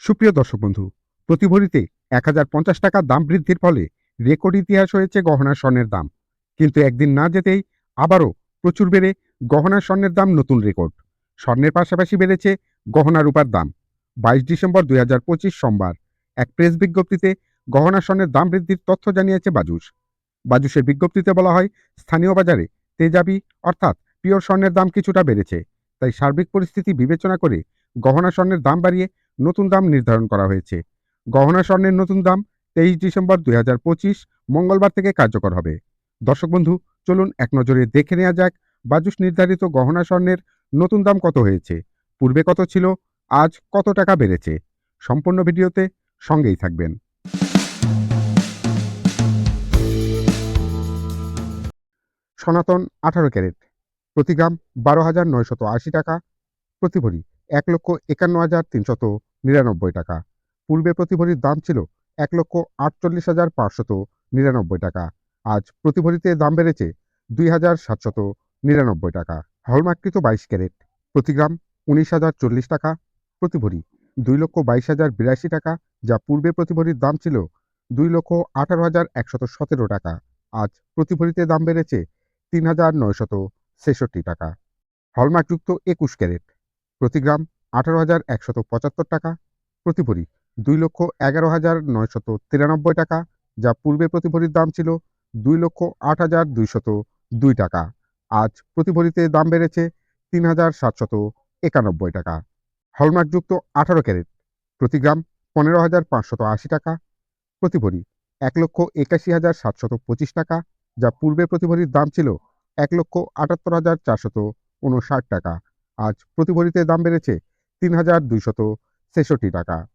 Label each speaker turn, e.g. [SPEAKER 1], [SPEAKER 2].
[SPEAKER 1] সুপ্রিয় দর্শক বন্ধু, প্রতি ভরিতে ১,০৫০ টাকা দাম বৃদ্ধির ফলে রেকর্ড ইতিহাস হয়েছে গহনা স্বর্ণের দাম। কিন্তু একদিন না যেতেই আবারও প্রচুর বেড়ে গহনা স্বর্ণের দাম নতুন রেকর্ড। স্বর্ণের পাশাপাশি বেড়েছে গহনা রূপার দাম। ২২ ডিসেম্বর ২০২৫ সোমবার এক প্রেস বিজ্ঞপ্তিতে গহনা স্বর্ণের দাম বৃদ্ধির তথ্য জানিয়েছে বাজুস। বাজুসের বিজ্ঞপ্তিতে বলা হয়, স্থানীয় বাজারে তেজাবি অর্থাৎ পিওর স্বর্ণের দাম কিছুটা বেড়েছে। তাই সার্বিক পরিস্থিতি বিবেচনা করে গহনা স্বর্ণের দাম বাড়িয়ে নতুন দাম নির্ধারণ করা হয়েছে। গহনা স্বর্ণের নতুন দাম ২৩ ডিসেম্বর ২০২৫ মঙ্গলবার থেকে কার্যকর হবে। দর্শক বন্ধু, চলুন এক নজরে দেখে নেওয়া যাক বাজুস নির্ধারিত গহনা স্বর্ণের নতুন দাম কত হয়েছে, পূর্বে কত ছিল, আজ কত টাকা বেড়েছে। সম্পূর্ণ ভিডিওতে সঙ্গেই থাকবেন। সনাতন ১৮ ক্যারেট প্রতি গ্রাম ১২,৯৮০ টাকা, প্রতি ভরি ১,৫১,৩৯৯ টাকা। পূর্বে প্রতি ভরির দাম ছিল ১,৪৮,৫৯৯ টাকা। আজ প্রতি ভরিতে দাম বেড়েছে ২,৭৯৯ টাকা। হলমার্ককৃত ২২ ক্যারেট প্রতি গ্রাম ১৯,০৪০ টাকা, প্রতি ভরি ২,২২,০৮২ টাকা, যা পূর্বে প্রতি ভরির দাম ছিল ২,১৮,১১৭ টাকা। আজ প্রতি ভরিতে দাম বেড়েছে ৩,৯৬৬ টাকা। হলমার্কযুক্ত ২১ ক্যারেট প্রতি গ্রাম ১৮,১৭৫ টাকা, প্রতি ভরি ২,১১,৯৯৩ টাকা, যা পূর্বে প্রতি ভরির দাম ছিল ২,০৮,২০২ টাকা। আজ প্রতি ভরিতে দাম বেড়েছে ৩,৭৯১ টাকা। হলমার্কযুক্ত ১৮ ক্যারেট প্রতি গ্রাম ১৫,৫৮০ টাকা, প্রতি ভরি ১,৮১,৭২৫ টাকা, যা পূর্বে প্রতি ভরির দাম ছিল ১,৭৮,৪৫৯ টাকা। আজ প্রতি ভরিতে দাম বেড়েছে ৩,২৬৬ টাকা।